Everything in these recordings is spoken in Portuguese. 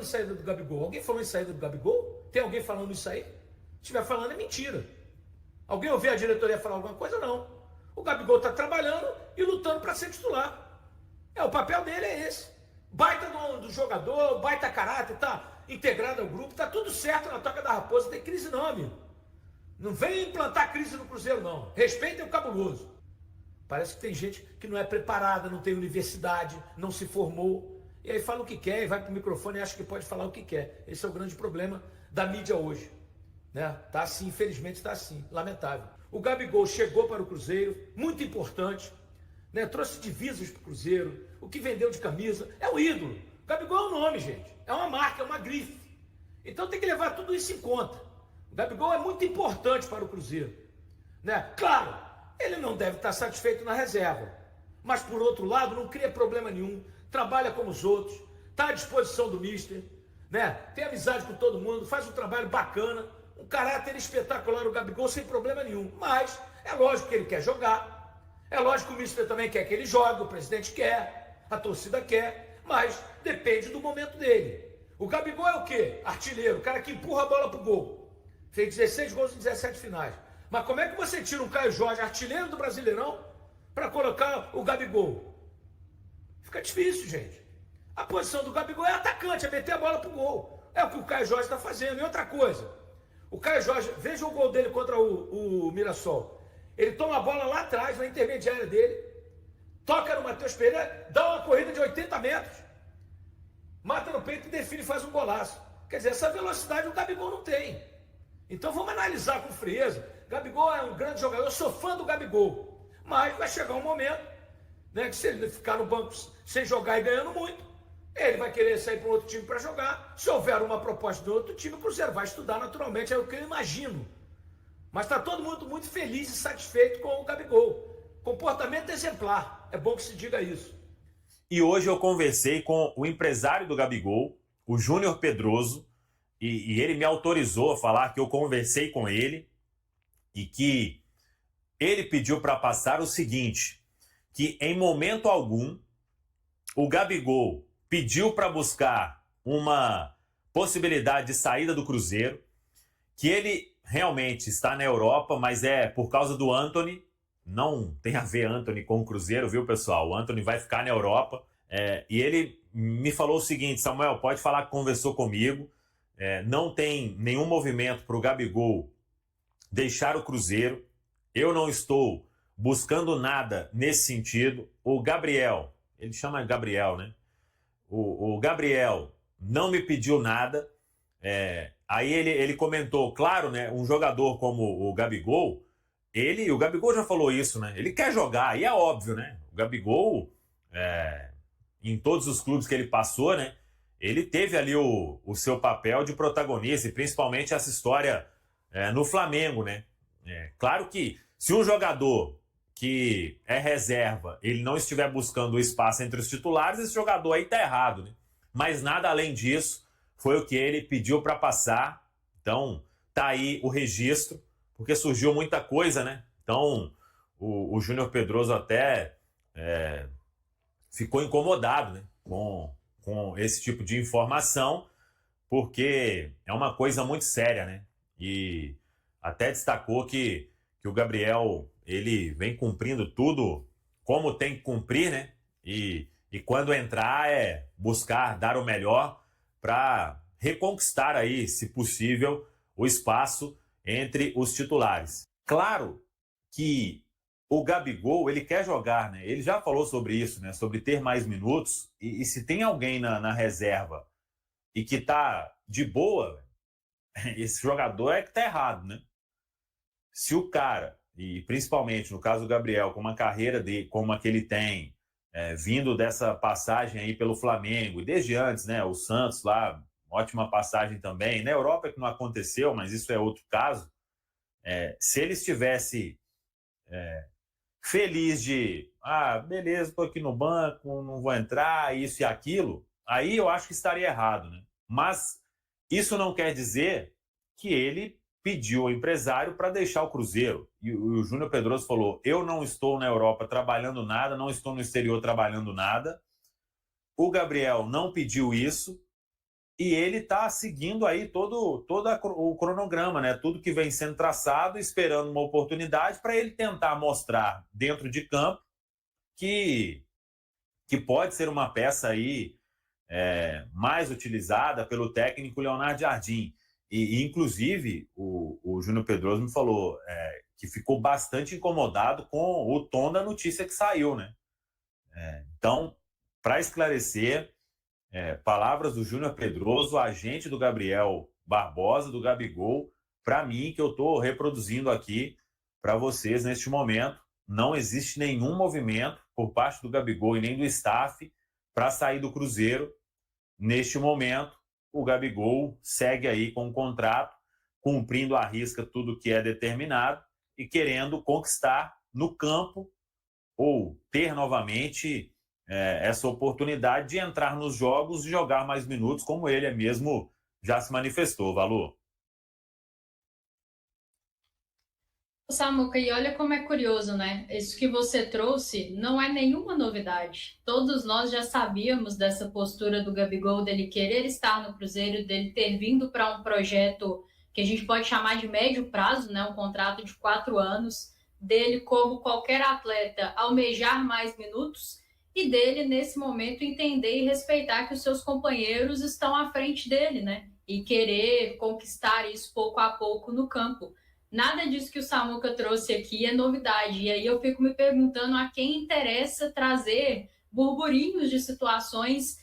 falando em saída do Gabigol? Alguém falou em saída do Gabigol? Tem alguém falando isso aí? Se estiver falando é mentira. Alguém ouviu a diretoria falar alguma coisa? Não. O Gabigol está trabalhando e lutando para ser titular. O papel dele é esse. Baita do jogador, baita caráter, tá integrado ao grupo, tá tudo certo na Toca da Raposa, não tem crise não, amigo. Não vem implantar crise no Cruzeiro não. Respeitem o cabuloso. Parece que tem gente que não é preparada, não tem universidade, não se formou, e aí fala o que quer, e vai pro microfone e acha que pode falar o que quer. Esse é o grande problema da mídia hoje. Né? Tá assim, infelizmente está assim, lamentável. O Gabigol chegou para o Cruzeiro, muito importante, né? Trouxe divisas para o Cruzeiro, o que vendeu de camisa, é o ídolo. O Gabigol é um nome, gente, é uma marca, é uma grife. Então tem que levar tudo isso em conta. O Gabigol é muito importante para o Cruzeiro. Né? Claro, ele não deve estar satisfeito na reserva, mas por outro lado não cria problema nenhum, trabalha como os outros, está à disposição do mister, né? Tem amizade com todo mundo, faz um trabalho bacana, um caráter espetacular o Gabigol sem problema nenhum, mas é lógico que ele quer jogar, é lógico que o mister também quer que ele jogue, o presidente quer, a torcida quer, mas depende do momento dele. O Gabigol é o quê? Artilheiro, o cara que empurra a bola pro gol, fez 16 gols em 17 finais. Mas como é que você tira um Caio Jorge, artilheiro do Brasileirão, para colocar o Gabigol? Fica difícil, gente. A posição do Gabigol é atacante, é meter a bola pro gol. É o que o Caio Jorge está fazendo. E outra coisa, o Caio Jorge, veja o gol dele contra o Mirassol. Ele toma a bola lá atrás, na intermediária dele, toca no Matheus Pereira, dá uma corrida de 80 metros, mata no peito e define e faz um golaço. Quer dizer, essa velocidade o Gabigol não tem. Então vamos analisar com frieza. Gabigol é um grande jogador, eu sou fã do Gabigol, mas vai chegar um momento, né, que se ele ficar no banco sem jogar e ganhando muito, ele vai querer sair para um outro time para jogar. Se houver uma proposta de outro time, o Cruzeiro vai estudar naturalmente, é o que eu imagino. Mas está todo mundo muito feliz e satisfeito com o Gabigol. Comportamento exemplar, é bom que se diga isso. E hoje eu conversei com o empresário do Gabigol, o Júnior Pedroso, e ele me autorizou a falar que eu conversei com ele e que ele pediu para passar o seguinte, que em momento algum o Gabigol pediu para buscar uma possibilidade de saída do Cruzeiro, que ele realmente está na Europa, mas é por causa do Antony, não tem a ver Antony com o Cruzeiro, viu, pessoal? O Antony vai ficar na Europa. E ele me falou o seguinte, Samuel, pode falar que conversou comigo, não tem nenhum movimento para o Gabigol deixar o Cruzeiro, eu não estou buscando nada nesse sentido. O Gabriel, ele chama Gabriel, né? O Gabriel não me pediu nada. Aí ele comentou, claro, né? Um jogador como o Gabigol, o Gabigol já falou isso, né? Ele quer jogar, e é óbvio, né? O Gabigol, em todos os clubes que ele passou, né? Ele teve ali o seu papel de protagonista, e principalmente essa história no Flamengo, né? Claro que se um jogador que é reserva, ele não estiver buscando o espaço entre os titulares, esse jogador aí tá errado, né? Mas nada além disso foi o que ele pediu para passar. Então, tá aí o registro, porque surgiu muita coisa, né? Então, o Júnior Pedroso até ficou incomodado, né? Com esse tipo de informação, porque é uma coisa muito séria, né? E até destacou que o Gabriel, ele vem cumprindo tudo como tem que cumprir, né? E quando entrar buscar dar o melhor para reconquistar aí, se possível, o espaço entre os titulares. Claro que o Gabigol, ele quer jogar, né? Ele já falou sobre isso, né? Sobre ter mais minutos. E se tem alguém na reserva e que tá de boa, esse jogador é que tá errado, né? Se o cara, e principalmente no caso do Gabriel, com uma carreira como a que ele tem, vindo dessa passagem aí pelo Flamengo, e desde antes, né? O Santos lá, ótima passagem também. Na Europa é que não aconteceu, mas isso é outro caso. Se ele estivesse feliz de, beleza, estou aqui no banco, não vou entrar, isso e aquilo, aí eu acho que estaria errado, né? Mas isso não quer dizer que ele pediu ao empresário para deixar o Cruzeiro. E o Júnior Pedroso falou, eu não estou na Europa trabalhando nada, não estou no exterior trabalhando nada. O Gabriel não pediu isso e ele está seguindo aí todo o cronograma, né? Tudo que vem sendo traçado, esperando uma oportunidade para ele tentar mostrar dentro de campo que pode ser uma peça aí mais utilizada pelo técnico Leonardo Jardim. E inclusive, o Júnior Pedroso me falou que ficou bastante incomodado com o tom da notícia que saiu, né? Então, para esclarecer, palavras do Júnior Pedroso, agente do Gabriel Barbosa, do Gabigol, para mim, que eu estou reproduzindo aqui para vocês neste momento. Não existe nenhum movimento por parte do Gabigol e nem do staff para sair do Cruzeiro. Neste momento, o Gabigol segue aí com o contrato, cumprindo à risca tudo que é determinado e querendo conquistar no campo ou ter novamente essa oportunidade de entrar nos jogos e jogar mais minutos, como ele mesmo já se manifestou, Valor. Samuca, e olha como é curioso, né? Isso que você trouxe não é nenhuma novidade. Todos nós já sabíamos dessa postura do Gabigol, dele querer estar no Cruzeiro, dele ter vindo para um projeto que a gente pode chamar de médio prazo, né? Um contrato de 4 anos, dele, como qualquer atleta, almejar mais minutos e dele, nesse momento, entender e respeitar que os seus companheiros estão à frente dele, né? E querer conquistar isso pouco a pouco no campo. Nada disso que o Samuca trouxe aqui é novidade. E aí eu fico me perguntando a quem interessa trazer burburinhos de situações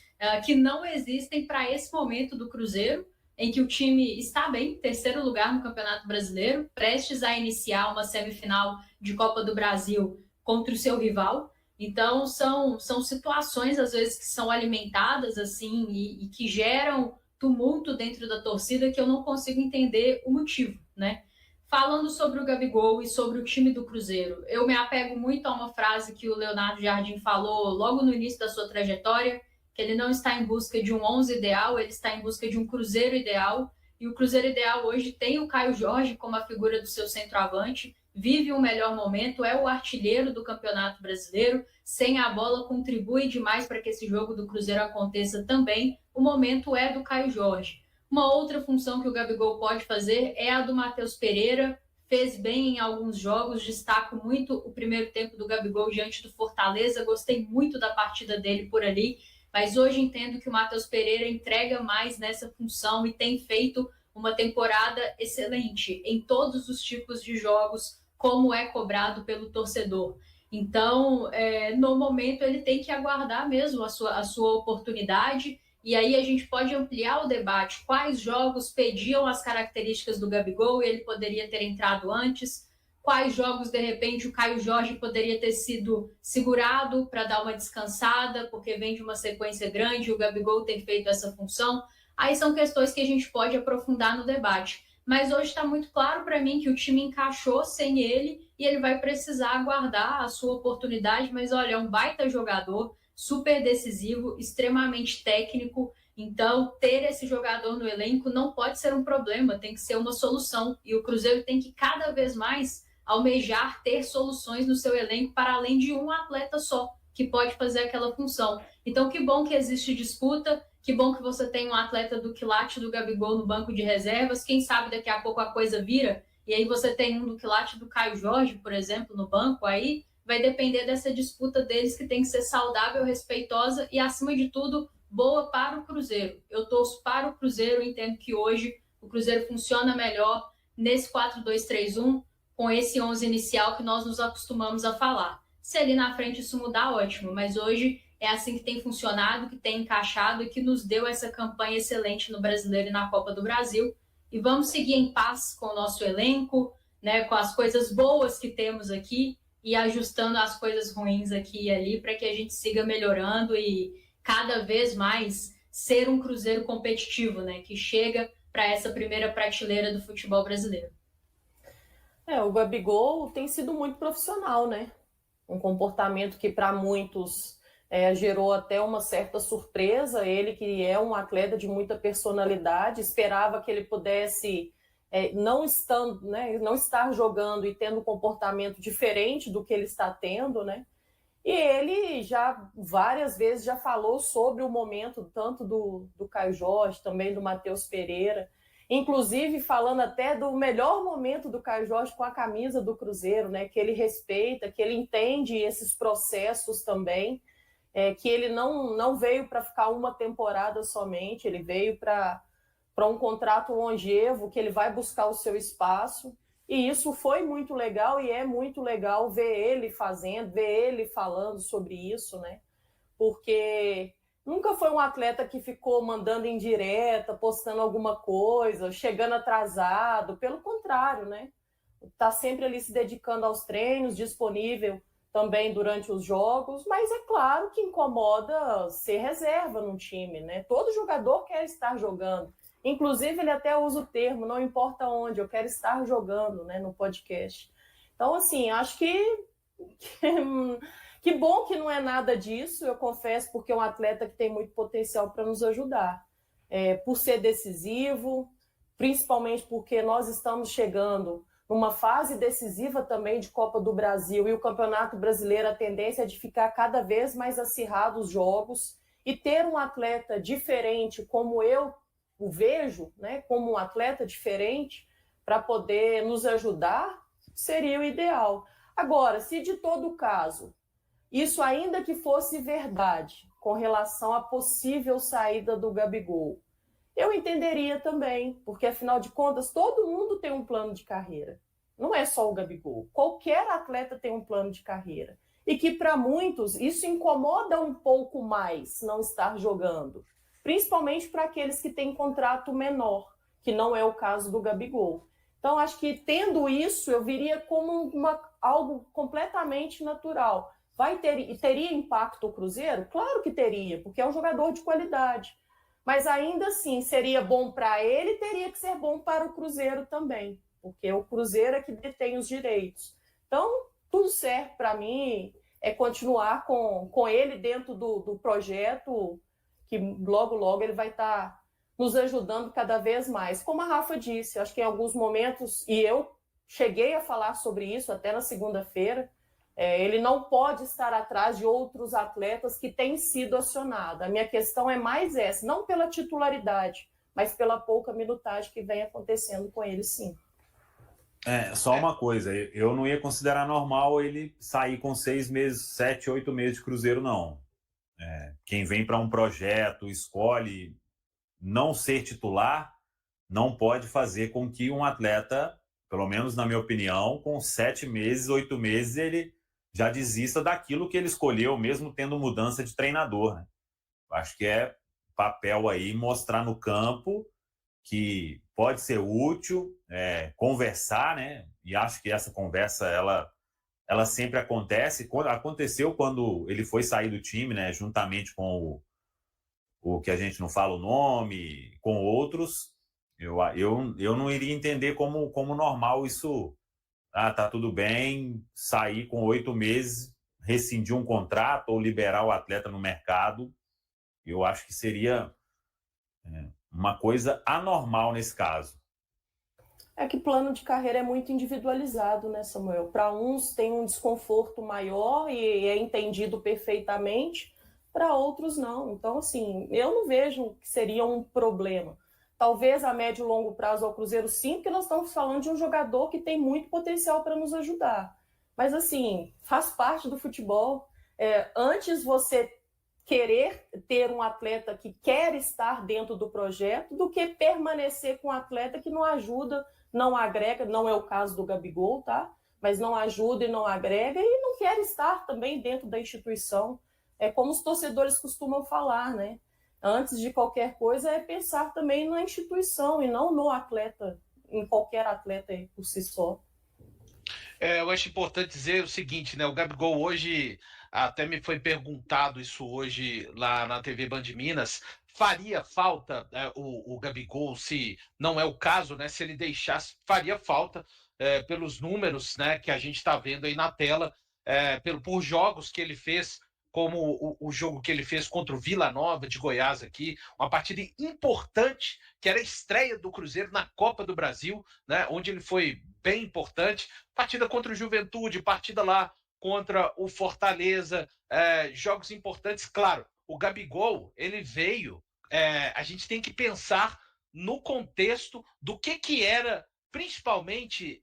que não existem para esse momento do Cruzeiro, em que o time está bem, terceiro lugar no Campeonato Brasileiro, prestes a iniciar uma semifinal de Copa do Brasil contra o seu rival. Então, são situações, às vezes, que são alimentadas assim e que geram tumulto dentro da torcida que eu não consigo entender o motivo, né? Falando sobre o Gabigol e sobre o time do Cruzeiro, eu me apego muito a uma frase que o Leonardo Jardim falou logo no início da sua trajetória, que ele não está em busca de um 11 ideal, ele está em busca de um Cruzeiro ideal, e o Cruzeiro ideal hoje tem o Caio Jorge como a figura do seu centroavante, vive um melhor momento, é o artilheiro do Campeonato Brasileiro, sem a bola contribui demais para que esse jogo do Cruzeiro aconteça também, o momento é do Caio Jorge. Uma outra função que o Gabigol pode fazer é a do Matheus Pereira, fez bem em alguns jogos, destaco muito o primeiro tempo do Gabigol diante do Fortaleza, gostei muito da partida dele por ali, mas hoje entendo que o Matheus Pereira entrega mais nessa função e tem feito uma temporada excelente em todos os tipos de jogos, como é cobrado pelo torcedor. Então, no momento, ele tem que aguardar mesmo a sua oportunidade. E aí a gente pode ampliar o debate. Quais jogos pediam as características do Gabigol e ele poderia ter entrado antes? Quais jogos, de repente, o Caio Jorge poderia ter sido segurado para dar uma descansada, porque vem de uma sequência grande e o Gabigol ter feito essa função? Aí são questões que a gente pode aprofundar no debate. Mas hoje está muito claro para mim que o time encaixou sem ele e ele vai precisar aguardar a sua oportunidade. Mas olha, é um baita jogador, super decisivo, extremamente técnico. Então, ter esse jogador no elenco não pode ser um problema, tem que ser uma solução. E o Cruzeiro tem que cada vez mais almejar ter soluções no seu elenco para além de um atleta só que pode fazer aquela função. Então, que bom que existe disputa, que bom que você tem um atleta do quilate do Gabigol no banco de reservas. Quem sabe daqui a pouco a coisa vira e aí você tem um do quilate do Caio Jorge, por exemplo, no banco aí. Vai depender dessa disputa deles, que tem que ser saudável, respeitosa e, acima de tudo, boa para o Cruzeiro. Eu torço para o Cruzeiro, entendo que hoje o Cruzeiro funciona melhor nesse 4-2-3-1, com esse 11 inicial que nós nos acostumamos a falar. Se ali na frente isso mudar, ótimo, mas hoje é assim que tem funcionado, que tem encaixado e que nos deu essa campanha excelente no Brasileiro e na Copa do Brasil. E vamos seguir em paz com o nosso elenco, né, com as coisas boas que temos aqui, e ajustando as coisas ruins aqui e ali para que a gente siga melhorando e cada vez mais ser um Cruzeiro competitivo, né? Que chega para essa primeira prateleira do futebol brasileiro. O Gabigol tem sido muito profissional, né? Um comportamento que para muitos gerou até uma certa surpresa. Ele, que é um atleta de muita personalidade, esperava que ele pudesse não estar jogando e tendo um comportamento diferente do que ele está tendo, né? E ele já várias vezes já falou sobre o momento tanto do Caio Jorge, também do Matheus Pereira, inclusive falando até do melhor momento do Caio Jorge com a camisa do Cruzeiro, né? Que ele respeita, que ele entende esses processos também, que ele não veio para ficar uma temporada somente, ele veio para um contrato longevo, que ele vai buscar o seu espaço. E isso foi muito legal e é muito legal ver ele fazendo, ver ele falando sobre isso, né? Porque nunca foi um atleta que ficou mandando indireta, postando alguma coisa, chegando atrasado. Pelo contrário, né? Tá sempre ali se dedicando aos treinos, disponível também durante os jogos, mas é claro que incomoda ser reserva num time, né? Todo jogador quer estar jogando. Inclusive, ele até usa o termo, não importa onde, eu quero estar jogando, né, no podcast. Então, assim, acho que bom que não é nada disso, eu confesso, porque é um atleta que tem muito potencial para nos ajudar. Por ser decisivo, principalmente porque nós estamos chegando numa fase decisiva também de Copa do Brasil e o Campeonato Brasileiro, a tendência é de ficar cada vez mais acirrado os jogos e ter um atleta diferente como eu o vejo, né, como um atleta diferente para poder nos ajudar, seria o ideal. Agora, se de todo caso, isso ainda que fosse verdade com relação à possível saída do Gabigol, eu entenderia também, porque afinal de contas todo mundo tem um plano de carreira. Não é só o Gabigol. Qualquer atleta tem um plano de carreira. E que para muitos isso incomoda um pouco mais não estar jogando. Principalmente para aqueles que têm contrato menor, que não é o caso do Gabigol. Então, acho que tendo isso, eu viria como algo completamente natural. Teria impacto o Cruzeiro? Claro que teria, porque é um jogador de qualidade. Mas ainda assim, seria bom para ele, teria que ser bom para o Cruzeiro também, porque o Cruzeiro é que detém os direitos. Então, tudo certo para mim é continuar com ele dentro do projeto, que logo, logo ele vai estar nos ajudando cada vez mais. Como a Rafa disse, acho que em alguns momentos, e eu cheguei a falar sobre isso até na segunda-feira, ele não pode estar atrás de outros atletas que têm sido acionados. A minha questão é mais essa, não pela titularidade, mas pela pouca minutagem que vem acontecendo com ele, sim. Só uma coisa, eu não ia considerar normal ele sair com 6 meses, 7, 8 meses de Cruzeiro, não. Quem vem para um projeto, escolhe não ser titular, não pode fazer com que um atleta, pelo menos na minha opinião, com 7 meses, 8 meses, ele já desista daquilo que ele escolheu, mesmo tendo mudança de treinador, né? Acho que é papel aí mostrar no campo que pode ser útil, conversar, né? E acho que essa conversa, ela sempre acontece. Aconteceu quando ele foi sair do time, né? Juntamente com o que a gente não fala o nome, com outros. Eu não iria entender como normal isso. Tá tudo bem, sair com 8 meses, rescindir um contrato ou liberar o atleta no mercado. Eu acho que seria uma coisa anormal nesse caso. É que plano de carreira é muito individualizado, né, Samuel? Para uns tem um desconforto maior e é entendido perfeitamente, para outros não. Então, assim, eu não vejo que seria um problema. Talvez a médio e longo prazo ao Cruzeiro sim, porque nós estamos falando de um jogador que tem muito potencial para nos ajudar. Mas, assim, faz parte do futebol. Antes você querer ter um atleta que quer estar dentro do projeto do que permanecer com um atleta que não ajuda, não agrega, não é o caso do Gabigol, tá? Mas não ajuda e não agrega e não quer estar também dentro da instituição. É como os torcedores costumam falar, né? Antes de qualquer coisa é pensar também na instituição e não no atleta, em qualquer atleta por si só. Eu acho importante dizer o seguinte, né? O Gabigol hoje, até me foi perguntado isso hoje lá na TV Band Minas, faria falta o Gabigol, se não é o caso, né? Se ele deixasse, faria falta pelos números, né, que a gente está vendo aí na tela, por jogos que ele fez, como o jogo que ele fez contra o Vila Nova de Goiás aqui, uma partida importante, que era a estreia do Cruzeiro na Copa do Brasil, né, onde ele foi bem importante, partida contra o Juventude, partida lá contra o Fortaleza, jogos importantes. Claro, o Gabigol, ele veio, a gente tem que pensar no contexto do que era, principalmente,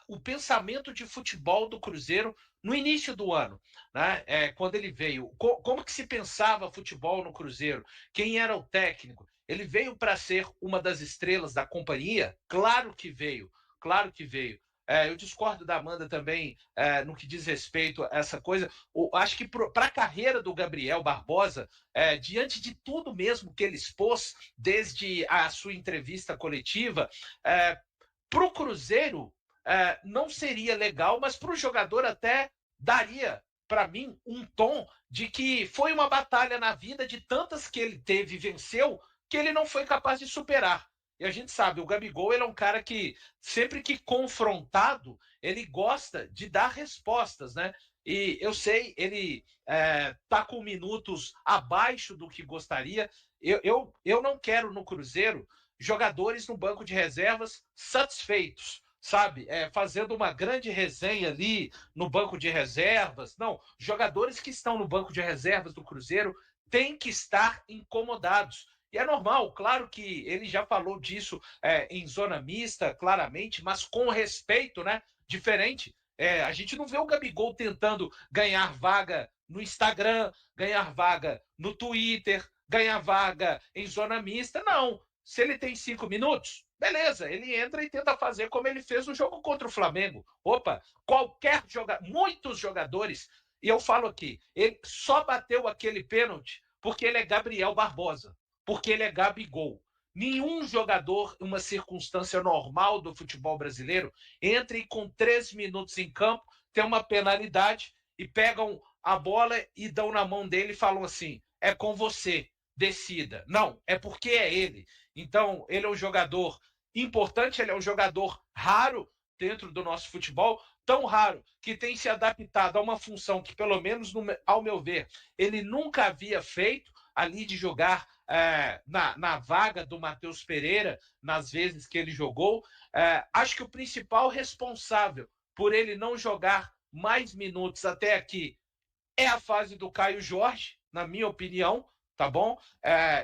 o pensamento de futebol do Cruzeiro no início do ano, né? Quando ele veio. Como que se pensava futebol no Cruzeiro? Quem era o técnico? Ele veio para ser uma das estrelas da companhia? Claro que veio, claro que veio. Eu discordo da Amanda também no que diz respeito a essa coisa. Acho que para a carreira do Gabriel Barbosa, diante de tudo mesmo que ele expôs desde a sua entrevista coletiva, para o Cruzeiro não seria legal, mas para o jogador até daria, para mim, um tom de que foi uma batalha na vida de tantas que ele teve e venceu, que ele não foi capaz de superar. E a gente sabe, o Gabigol ele é um cara que, sempre que confrontado, ele gosta de dar respostas, né? E eu sei, ele tá com minutos abaixo do que gostaria. Eu não quero no Cruzeiro jogadores no banco de reservas satisfeitos, sabe? Fazendo uma grande resenha ali no banco de reservas. Não, jogadores que estão no banco de reservas do Cruzeiro têm que estar incomodados. E é normal, claro que ele já falou disso em zona mista, claramente, mas com respeito, né? Diferente. A gente não vê o Gabigol tentando ganhar vaga no Instagram, ganhar vaga no Twitter, ganhar vaga em zona mista, não. Se ele tem 5 minutos, beleza, ele entra e tenta fazer como ele fez no jogo contra o Flamengo. Opa, muitos jogadores, e eu falo aqui, ele só bateu aquele pênalti porque ele é Gabriel Barbosa, porque ele é Gabigol. Nenhum jogador, em uma circunstância normal do futebol brasileiro, entra e com 3 minutos em campo, tem uma penalidade e pegam a bola e dão na mão dele e falam assim, é com você, decida. Não, é porque é ele. Então, ele é um jogador importante, ele é um jogador raro dentro do nosso futebol, tão raro que tem se adaptado a uma função que, pelo menos ao meu ver, ele nunca havia feito, ali de jogar na vaga do Matheus Pereira, nas vezes que ele jogou. Acho que o principal responsável por ele não jogar mais minutos até aqui é a fase do Caio Jorge, na minha opinião, tá bom?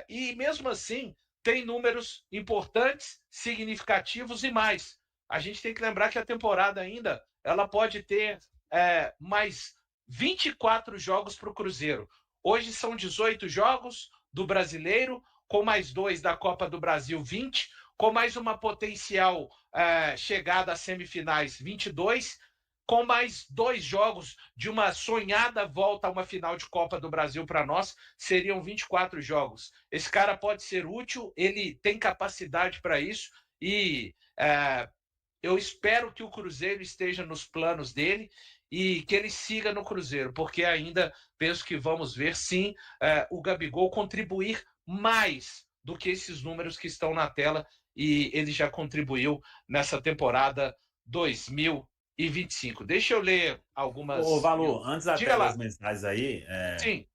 E mesmo assim, tem números importantes, significativos e mais. A gente tem que lembrar que a temporada ainda ela pode ter mais 24 jogos para o Cruzeiro. Hoje são 18 jogos do Brasileiro, com mais 2 da Copa do Brasil, 20, com mais uma potencial chegada às semifinais, 22, com mais 2 jogos de uma sonhada volta a uma final de Copa do Brasil para nós, seriam 24 jogos. Esse cara pode ser útil, ele tem capacidade para isso e eu espero que o Cruzeiro esteja nos planos dele e que ele siga no Cruzeiro, porque ainda penso que vamos ver, sim, o Gabigol contribuir mais do que esses números que estão na tela, e ele já contribuiu nessa temporada 2025. Deixa eu ler algumas... Ô, Valu, antes até lá. das mensagens aí, Sim.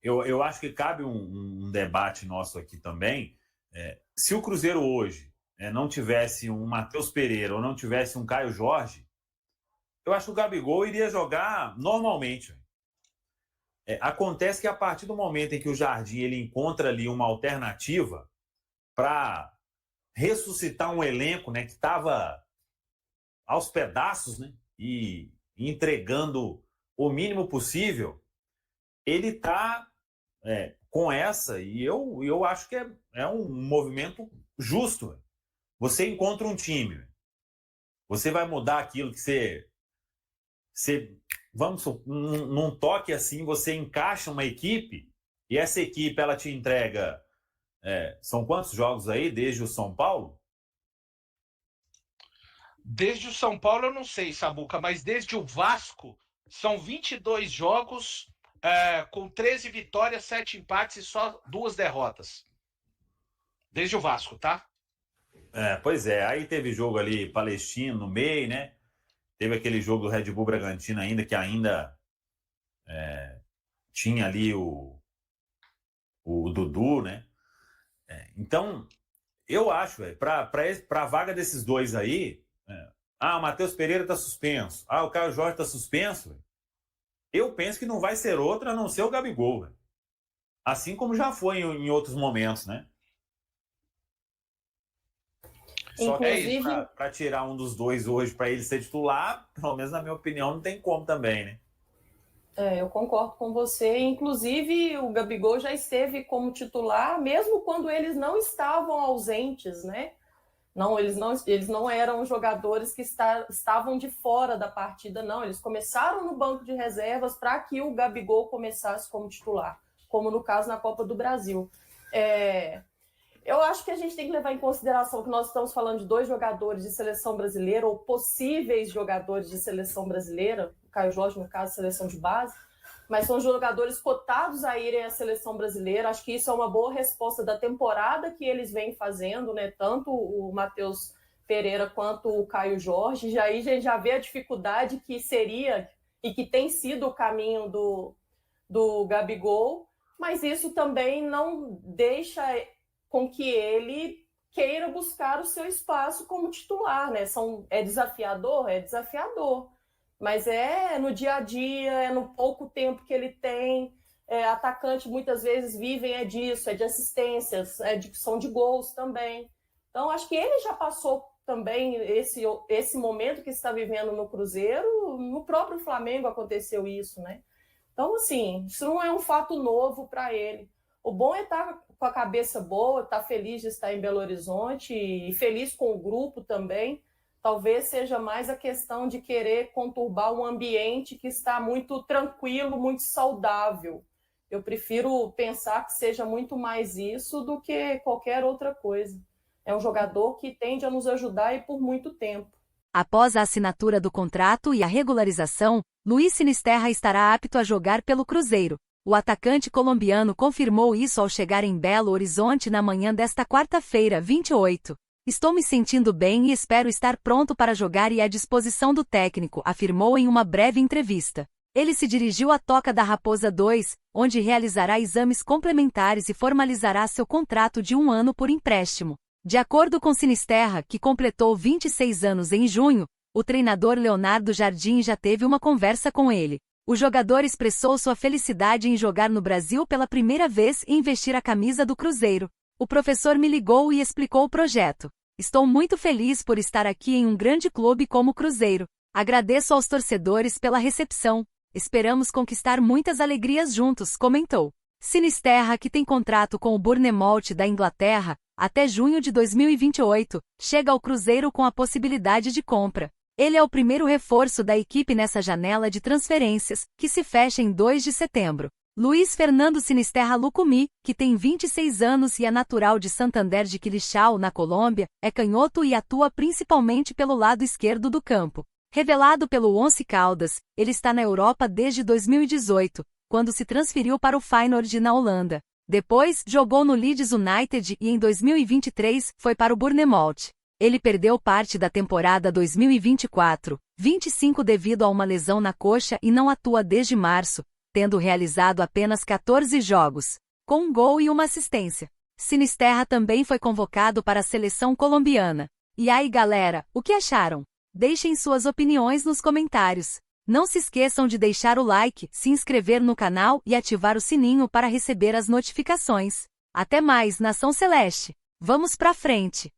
eu acho que cabe um debate nosso aqui também. Se o Cruzeiro hoje não tivesse um Matheus Pereira ou não tivesse um Caio Jorge, eu acho que o Gabigol iria jogar normalmente. Acontece que a partir do momento em que o Jardim ele encontra ali uma alternativa para ressuscitar um elenco, né, que estava aos pedaços, né, e entregando o mínimo possível, ele está com essa, e eu acho que é um movimento justo. Você encontra um time, você vai mudar aquilo que você vamos, num toque assim, você encaixa uma equipe e essa equipe ela te entrega, são quantos jogos aí desde o São Paulo? Desde o São Paulo eu não sei, Samuca, mas desde o Vasco são 22 jogos com 13 vitórias, 7 empates e só 2 derrotas. Desde o Vasco, tá? Pois é, aí teve jogo ali palestino no meio, né? Teve aquele jogo do Red Bull Bragantino ainda, que ainda tinha ali o Dudu, né? Então, eu acho, para a vaga desses dois aí, o Matheus Pereira tá suspenso, o Caio Jorge tá suspenso, eu penso que não vai ser outra a não ser o Gabigol, velho. Assim como já foi em outros momentos, né? Só que para tirar um dos dois hoje, para ele ser titular, pelo menos na minha opinião, não tem como também, né? Eu concordo com você. Inclusive, o Gabigol já esteve como titular, mesmo quando eles não estavam ausentes, né? Não, eles não eram jogadores que estavam de fora da partida, não. Eles começaram no banco de reservas para que o Gabigol começasse como titular, como no caso na Copa do Brasil. Eu acho que a gente tem que levar em consideração que nós estamos falando de 2 jogadores de seleção brasileira, ou possíveis jogadores de seleção brasileira, o Caio Jorge, no caso, seleção de base, mas são jogadores cotados a irem à seleção brasileira. Acho que isso é uma boa resposta da temporada que eles vêm fazendo, né? Tanto o Matheus Pereira quanto o Caio Jorge. Aí a gente já vê a dificuldade que seria e que tem sido o caminho do Gabigol, mas isso também não deixa com que ele queira buscar o seu espaço como titular, né? É desafiador? É desafiador. Mas é no dia a dia, é no pouco tempo que ele tem. Atacante muitas vezes vivem disso, de assistências, são de gols também. Então, acho que ele já passou também esse momento que está vivendo no Cruzeiro. No próprio Flamengo aconteceu isso, né? Então, assim, isso não é um fato novo para ele. O bom é estar com a cabeça boa, estar feliz de estar em Belo Horizonte e feliz com o grupo também. Talvez seja mais a questão de querer conturbar um ambiente que está muito tranquilo, muito saudável. Eu prefiro pensar que seja muito mais isso do que qualquer outra coisa. É um jogador que tende a nos ajudar e por muito tempo. Após a assinatura do contrato e a regularização, Luiz Sinisterra estará apto a jogar pelo Cruzeiro. O atacante colombiano confirmou isso ao chegar em Belo Horizonte na manhã desta quarta-feira, 28. Estou me sentindo bem e espero estar pronto para jogar e à disposição do técnico, afirmou em uma breve entrevista. Ele se dirigiu à Toca da Raposa 2, onde realizará exames complementares e formalizará seu contrato de 1 ano por empréstimo. De acordo com Sinisterra, que completou 26 anos em junho, o treinador Leonardo Jardim já teve uma conversa com ele. O jogador expressou sua felicidade em jogar no Brasil pela primeira vez e investir a camisa do Cruzeiro. O professor me ligou e explicou o projeto. Estou muito feliz por estar aqui em um grande clube como o Cruzeiro. Agradeço aos torcedores pela recepção. Esperamos conquistar muitas alegrias juntos, comentou. Sinisterra, que tem contrato com o Bournemouth da Inglaterra até junho de 2028, chega ao Cruzeiro com a possibilidade de compra. Ele é o primeiro reforço da equipe nessa janela de transferências, que se fecha em 2 de setembro. Luiz Fernando Sinisterra Lucumi, que tem 26 anos e é natural de Santander de Quilichao, na Colômbia, é canhoto e atua principalmente pelo lado esquerdo do campo. Revelado pelo Once Caldas, ele está na Europa desde 2018, quando se transferiu para o Feyenoord na Holanda. Depois, jogou no Leeds United e em 2023 foi para o Bournemouth. Ele perdeu parte da temporada 2024-25 devido a uma lesão na coxa e não atua desde março, tendo realizado apenas 14 jogos, com 1 gol e 1 assistência. Sinisterra também foi convocado para a seleção colombiana. E aí, galera, o que acharam? Deixem suas opiniões nos comentários. Não se esqueçam de deixar o like, se inscrever no canal e ativar o sininho para receber as notificações. Até mais, Nação Celeste! Vamos pra frente!